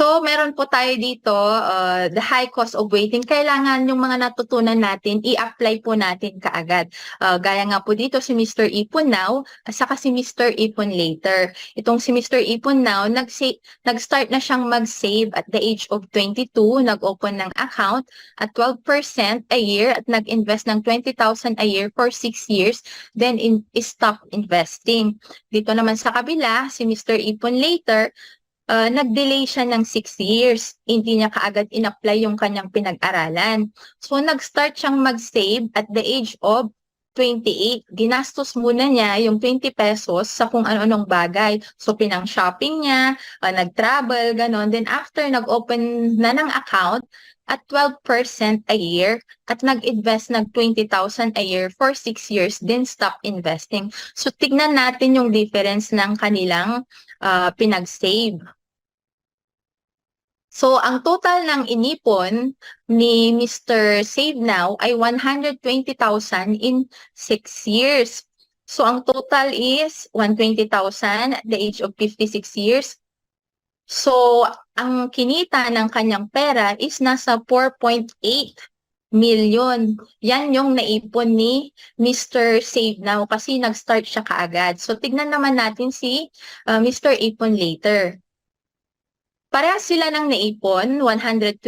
So, meron po tayo dito, the high cost of waiting. Kailangan yung mga natutunan natin, i-apply po natin kaagad. Gaya nga po dito si Mr. Ipon Now, at saka si Mr. Ipon Later. Itong si Mr. Ipon Now, nag-start na siyang mag-save at the age of 22, nag-open ng account at 12% a year at nag-invest ng 20,000 a year for 6 years, then stop investing. Dito naman sa kabila, si Mr. Ipon Later, nag-delay siya ng 6 years. Hindi niya kaagad in-apply yung kanyang pinag-aralan. So, nag-start siyang mag-save at the age of 28. Ginastos muna niya yung 20 pesos sa kung ano-anong bagay. So, pinang-shopping niya, nag-travel, ganon. Then, after nag-open na ng account at 12% a year at nag-invest ng 20,000 a year for 6 years, then stop investing. So, tignan natin yung difference ng kanilang pinag-save. So, ang total ng inipon ni Mr. Save Now ay 120,000 in 6 years. So, ang total is 120,000 at the age of 56 years. So, ang kinita ng kanyang pera is nasa 4.8 million. Yan yung naipon ni Mr. Save Now kasi nag-start siya kaagad. So, tignan naman natin si Mr. Ipon Later. Parehas sila ng naipon, 120,000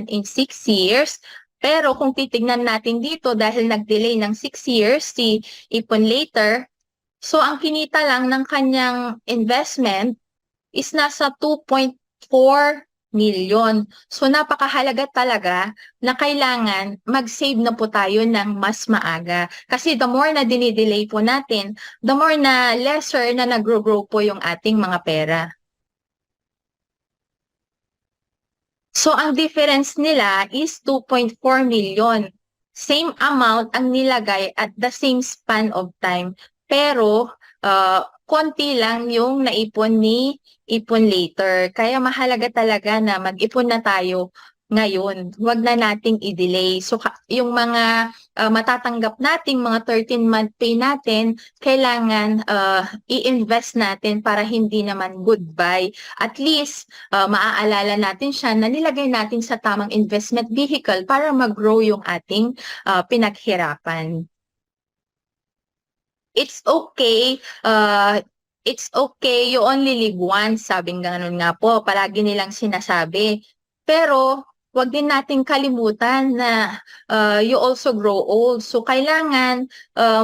in 6 years. Pero kung titignan natin dito dahil nag-delay ng 6 years si Ipon Later, so ang kinita lang ng kanyang investment is nasa 2.4 million. So napakahalaga talaga na kailangan mag-save na po tayo ng mas maaga. Kasi the more na dinidelay po natin, the more na lesser na nag-grow po yung ating mga pera. So, ang difference nila is 2.4 million. Same amount ang nilagay at the same span of time. Pero, konti lang yung naipon ni Ipon Later. Kaya mahalaga talaga na mag-ipon na tayo ngayon. Huwag na nating i-delay. So, yung mga matatanggap nating mga 13-month pay natin, kailangan i-invest natin para hindi naman goodbye. At least, maaalala natin siya na nilagay natin sa tamang investment vehicle para mag-grow yung ating pinaghirapan. It's okay, you only live once, sabing gano'n nga po, palagi nilang sinasabi. Pero, wag din nating kalimutan na you also grow old. So, kailangan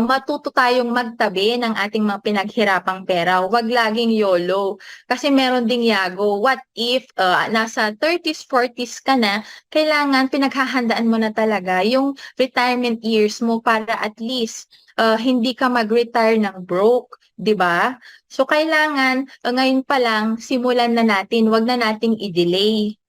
matuto tayong magtabi ng ating mga pinaghirapang pera. Wag laging YOLO. Kasi meron ding yago. What if nasa 30s, 40s ka na, kailangan pinaghahandaan mo na talaga yung retirement years mo para at least hindi ka mag-retire ng broke, 'di ba? So kailangan ngayon pa lang simulan na natin, 'wag na nating i-delay.